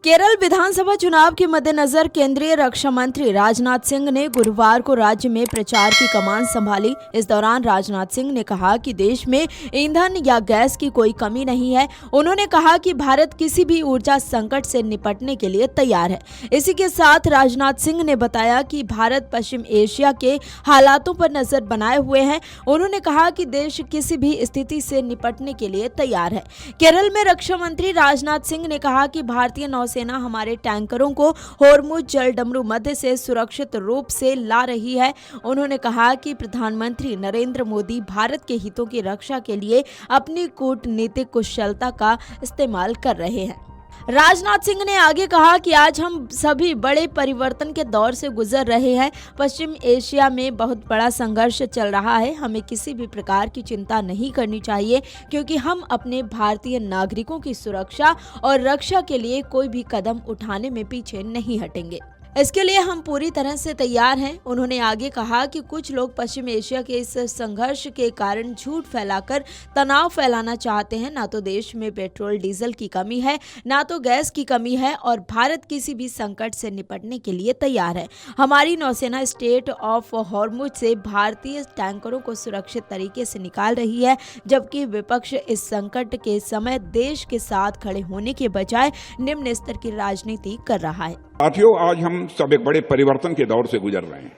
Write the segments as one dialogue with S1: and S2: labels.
S1: केरल विधानसभा चुनाव के मद्देनजर केंद्रीय रक्षा मंत्री राजनाथ सिंह ने गुरुवार को राज्य में प्रचार की कमान संभाली। इस दौरान राजनाथ सिंह ने कहा कि देश में ईंधन या गैस की कोई कमी नहीं है। उन्होंने कहा कि भारत किसी भी ऊर्जा संकट से निपटने के लिए तैयार है। इसी के साथ राजनाथ सिंह ने बताया कि भारत पश्चिम एशिया के हालातों पर नजर बनाए हुए है। उन्होंने कहा कि देश किसी भी स्थिति से निपटने के लिए तैयार है। केरल में रक्षा मंत्री राजनाथ सिंह ने कहा कि भारतीय सेना हमारे टैंकरों को होर्मुज जलडमरू मध्य से सुरक्षित रूप से ला रही है। उन्होंने कहा कि प्रधानमंत्री नरेंद्र मोदी भारत के हितों की रक्षा के लिए अपनी कूटनीतिक कुशलता का इस्तेमाल कर रहे हैं। राजनाथ सिंह ने आगे कहा कि आज हम सभी बड़े परिवर्तन के दौर से गुजर रहे हैं। पश्चिम एशिया में बहुत बड़ा संघर्ष चल रहा है। हमें किसी भी प्रकार की चिंता नहीं करनी चाहिए, क्योंकि हम अपने भारतीय नागरिकों की सुरक्षा और रक्षा के लिए कोई भी कदम उठाने में पीछे नहीं हटेंगे। इसके लिए हम पूरी तरह से तैयार हैं। उन्होंने आगे कहा कि कुछ लोग पश्चिम एशिया के इस संघर्ष के कारण झूठ फैलाकर तनाव फैलाना चाहते हैं। ना तो देश में पेट्रोल डीजल की कमी है, ना तो गैस की कमी है, और भारत किसी भी संकट से निपटने के लिए तैयार है। हमारी नौसेना स्टेट ऑफ हॉर्मुज से भारतीय टैंकरों को सुरक्षित तरीके से निकाल रही है, जबकि विपक्ष इस संकट के समय देश के साथ खड़े होने के बजाय निम्न स्तर की राजनीति कर रहा है।
S2: साथियों, आज हम सब एक बड़े परिवर्तन के दौर से गुजर रहे हैं।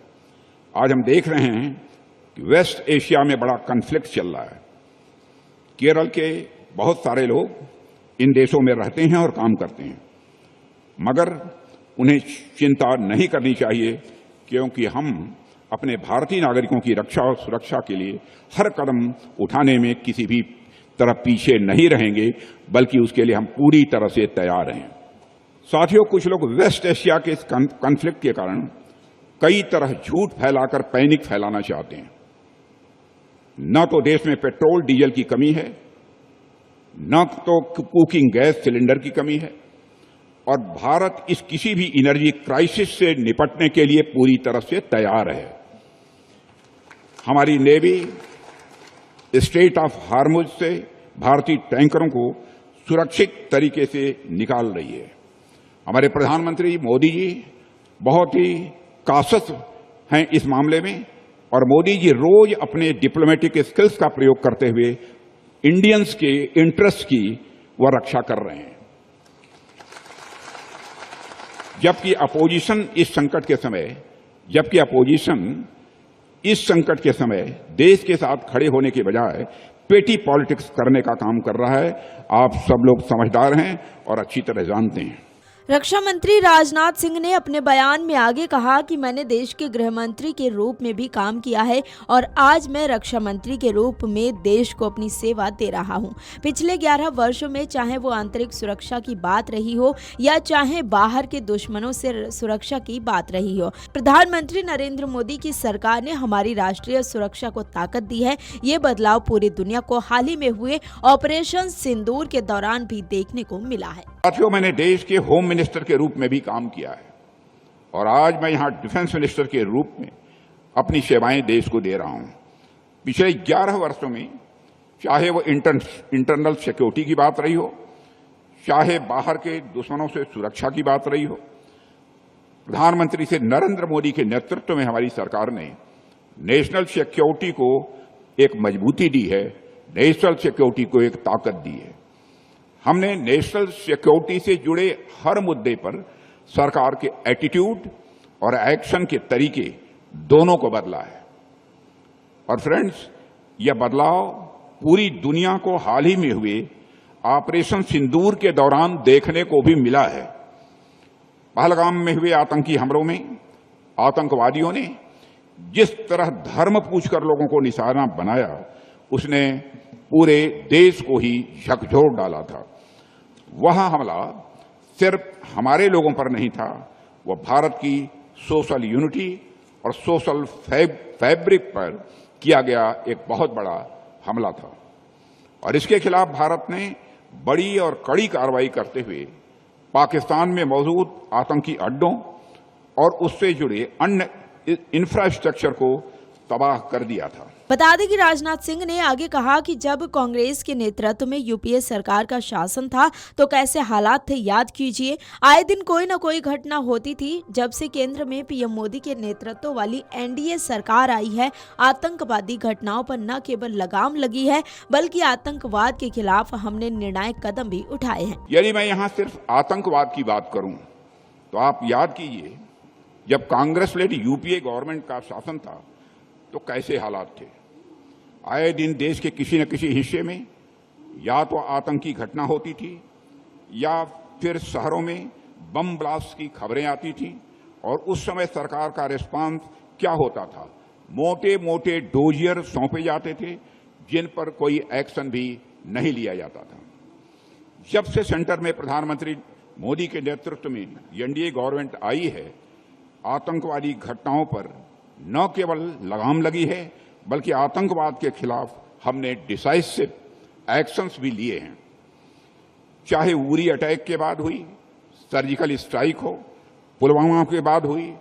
S2: आज हम देख रहे हैं कि वेस्ट एशिया में बड़ा कॉन्फ्लिक्ट चल रहा है। केरल के बहुत सारे लोग इन देशों में रहते हैं और काम करते हैं, मगर उन्हें चिंता नहीं करनी चाहिए, क्योंकि हम अपने भारतीय नागरिकों की रक्षा और सुरक्षा के लिए हर कदम उठाने में किसी भी तरह पीछे नहीं रहेंगे, बल्कि उसके लिए हम पूरी तरह से तैयार हैं। साथियों, कुछ लोग वेस्ट एशिया के इस कॉन्फ्लिक्ट के कारण कई तरह झूठ फैलाकर पैनिक फैलाना चाहते हैं। न तो देश में पेट्रोल डीजल की कमी है, न तो कुकिंग गैस सिलेंडर की कमी है, और भारत इस किसी भी एनर्जी क्राइसिस से निपटने के लिए पूरी तरह से तैयार है। हमारी नेवी स्टेट ऑफ हॉर्मुज से भारतीय टैंकरों को सुरक्षित तरीके से निकाल रही है। हमारे प्रधानमंत्री मोदी जी बहुत ही कासस हैं इस मामले में, और मोदी जी रोज अपने डिप्लोमेटिक स्किल्स का प्रयोग करते हुए इंडियंस के इंटरेस्ट की वह रक्षा कर रहे हैं। जबकि अपोजिशन इस संकट के समय देश के साथ खड़े होने के बजाय पेटी पॉलिटिक्स करने का काम कर रहा है। आप सब लोग समझदार हैं और अच्छी तरह जानते हैं।
S1: रक्षा मंत्री राजनाथ सिंह ने अपने बयान में आगे कहा कि मैंने देश के गृह मंत्री के रूप में भी काम किया है, और आज मैं रक्षा मंत्री के रूप में देश को अपनी सेवा दे रहा हूं। पिछले 11 वर्षों में चाहे वो आंतरिक सुरक्षा की बात रही हो या चाहे बाहर के दुश्मनों से सुरक्षा की बात रही हो, प्रधानमंत्री नरेंद्र मोदी की सरकार ने हमारी राष्ट्रीय सुरक्षा को ताकत दी है। ये बदलाव पूरी दुनिया को हाल ही में हुए ऑपरेशन सिंदूर के दौरान भी देखने को मिला है।
S2: साथियों, मैंने देश के होम मिनिस्टर के रूप में भी काम किया है, और आज मैं यहां डिफेंस मिनिस्टर के रूप में अपनी सेवाएं देश को दे रहा हूं। पिछले 11 वर्षों में चाहे वो इंटरनल सिक्योरिटी की बात रही हो, चाहे बाहर के दुश्मनों से सुरक्षा की बात रही हो, प्रधानमंत्री से नरेंद्र मोदी के नेतृत्व में हमारी सरकार ने नेशनल सिक्योरिटी को एक मजबूती दी है, नेशनल सिक्योरिटी को एक ताकत दी है। हमने नेशनल सिक्योरिटी से जुड़े हर मुद्दे पर सरकार के एटीट्यूड और एक्शन के तरीके दोनों को बदला है। और फ्रेंड्स, यह बदलाव पूरी दुनिया को हाल ही में हुए ऑपरेशन सिंदूर के दौरान देखने को भी मिला है। पहलगाम में हुए आतंकी हमलों में आतंकवादियों ने जिस तरह धर्म पूछकर लोगों को निशाना बनाया, उसने पूरे देश को ही झकझोर डाला था। वह हमला सिर्फ हमारे लोगों पर नहीं था, वह भारत की सोशल यूनिटी और सोशल फैब्रिक पर किया गया एक बहुत बड़ा हमला था, और इसके खिलाफ भारत ने बड़ी और कड़ी कार्रवाई करते हुए पाकिस्तान में मौजूद आतंकी अड्डों और उससे जुड़े अन्य इंफ्रास्ट्रक्चर को तबाह कर दिया था।
S1: बता दें कि राजनाथ सिंह ने आगे कहा कि जब कांग्रेस के नेतृत्व में यूपीए सरकार का शासन था तो कैसे हालात थे याद कीजिए। आए दिन कोई न कोई घटना होती थी। जब से केंद्र में पीएम मोदी के नेतृत्व वाली एनडीए सरकार आई है, आतंकवादी घटनाओं पर न केवल लगाम लगी है बल्कि आतंकवाद के खिलाफ हमने निर्णायक कदम भी उठाए हैं।
S2: यदि मैं यहाँ सिर्फ आतंकवाद की बात करूं तो आप याद कीजिए, जब कांग्रेस लेड यूपीए गवर्नमेंट का शासन था तो कैसे हालात थे। आए दिन देश के किसी न किसी हिस्से में या तो आतंकी घटना होती थी या फिर शहरों में बम ब्लास्ट की खबरें आती थी, और उस समय सरकार का रिस्पांस क्या होता था। मोटे मोटे डोजियर सौंपे जाते थे जिन पर कोई एक्शन भी नहीं लिया जाता था। जब से सेंटर में प्रधानमंत्री मोदी के नेतृत्व में एनडीए गवर्नमेंट आई है, आतंकवादी घटनाओं पर न केवल लगाम लगी है बल्कि आतंकवाद के खिलाफ हमने डिसाइसिव एक्शंस भी लिए हैं। चाहे उरी अटैक के बाद हुई सर्जिकल स्ट्राइक हो, पुलवामा के बाद हुई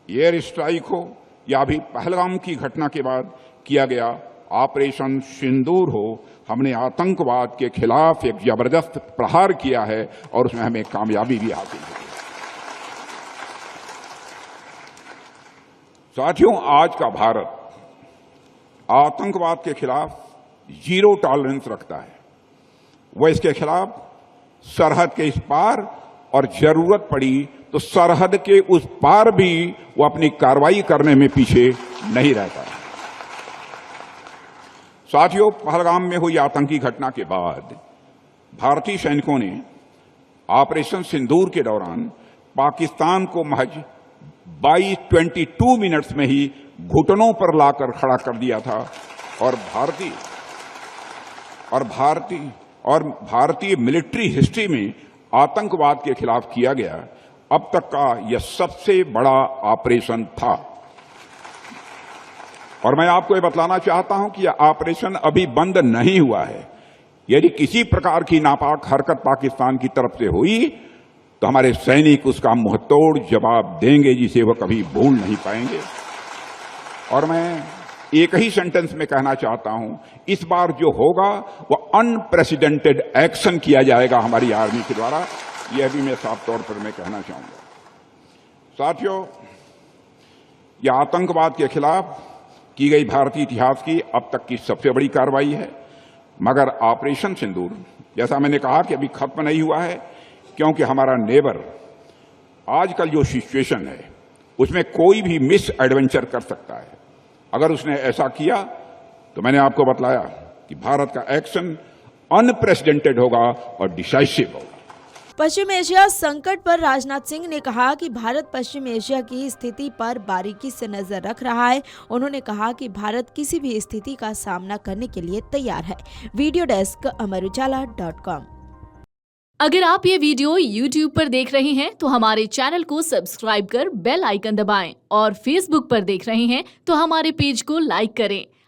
S2: एयर स्ट्राइक हो, या अभी पहलगाम की घटना के बाद किया गया ऑपरेशन सिंदूर हो, हमने आतंकवाद के खिलाफ एक जबरदस्त प्रहार किया है और उसमें हमें कामयाबी भी हासिल हुई। साथियों, आज का भारत आतंकवाद के खिलाफ जीरो टॉलरेंस रखता है। वह इसके खिलाफ सरहद के इस पार और जरूरत पड़ी तो सरहद के उस पार भी वो अपनी कार्रवाई करने में पीछे नहीं रहता। साथियों, पहलगाम में हुई आतंकी घटना के बाद भारतीय सैनिकों ने ऑपरेशन सिंदूर के दौरान पाकिस्तान को महज 22 मिनट्स में ही घुटनों पर लाकर खड़ा कर दिया था, और भारतीय मिलिट्री हिस्ट्री में आतंकवाद के खिलाफ किया गया अब तक का यह सबसे बड़ा ऑपरेशन था। और मैं आपको ये बतलाना चाहता हूं कि यह ऑपरेशन अभी बंद नहीं हुआ है। यदि किसी प्रकार की नापाक हरकत पाकिस्तान की तरफ से हुई तो हमारे सैनिक उसका मुंहतोड़ जवाब देंगे, जिसे वह कभी भूल नहीं पाएंगे। और मैं एक ही सेंटेंस में कहना चाहता हूं, इस बार जो होगा वह अनप्रेसिडेंटेड एक्शन किया जाएगा हमारी आर्मी के द्वारा। यह भी मैं साफ तौर पर मैं कहना चाहूंगा। साथियों, यह आतंकवाद के खिलाफ की गई भारतीय इतिहास की अब तक की सबसे बड़ी कार्रवाई है। मगर ऑपरेशन सिंदूर, जैसा मैंने कहा, कि अभी खत्म नहीं हुआ है, क्योंकि हमारा नेबर आजकल जो सिचुएशन है उसमें कोई भी मिस एडवेंचर कर सकता है। अगर उसने ऐसा किया तो मैंने आपको बतलाया कि भारत का एक्शन अनप्रेसिडेंटेड होगा और डिसाइसिव होगा।
S1: पश्चिम एशिया संकट पर राजनाथ सिंह ने कहा कि भारत पश्चिम एशिया की स्थिति पर बारीकी से नजर रख रहा है। उन्होंने कहा कि भारत किसी भी स्थिति का सामना करने के लिए तैयार है। Video desk amarujala.com।
S3: अगर आप ये वीडियो YouTube पर देख रहे हैं तो हमारे चैनल को सब्सक्राइब कर बेल आइकन दबाएं, और Facebook पर देख रहे हैं तो हमारे पेज को लाइक करें।